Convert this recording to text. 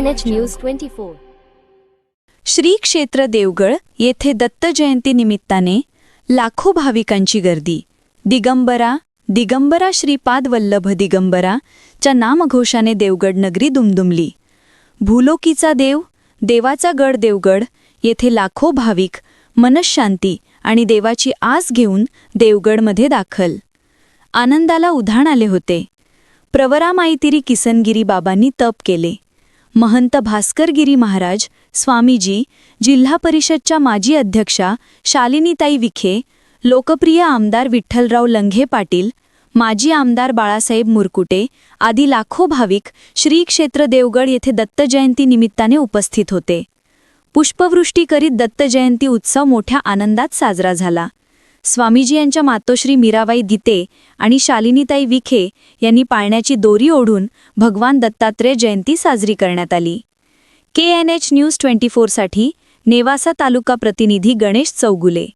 KNH news 24. Shri क्षेत्र देवगड येथे दत्त जयंती निमित्ताने लाखो भाविकांची गर्दी. दिगंबरा श्रीपाद वल्लभ दिगंबरा च्या नामघोषाने देवगड नगरी दुमदुमली. भूलोकीचा देव, देवाचा गड देवगड येथे लाखो भाविक मनःशांती आणि देवाची आस घेऊन देवगडमध्ये दाखल. आनंदाला उधाण आले होते. प्रवरामाईतिरी किसनगिरी बाबांनी तप केले. महंत भास्करगिरी महाराज, स्वामीजी, जिल्हा परिषदच्या माजी अध्यक्षा शालिनीताई विखे, लोकप्रिय आमदार विठ्ठलराव लंघे पाटील, माजी आमदार बाळासाहेब मुरकुटे आदी लाखो भाविक श्री क्षेत्र देवगड येथे दत्त जयंती निमित्ताने उपस्थित होते. पुष्पवृष्टी करीत दत्त जयंती उत्सव मोठ्या आनंदात साजरा झाला. स्वामीजी यांच्या मातोश्री मीराबाई दिते आणि शालिनीताई विखे यांनी पाळण्याची दोरी ओढून भगवान दत्तात्रेय जयंती साजरी करण्यात आली. KNH न्यूज 24 साठी नेवासा तालुका प्रतिनिधी गणेश चौगुले.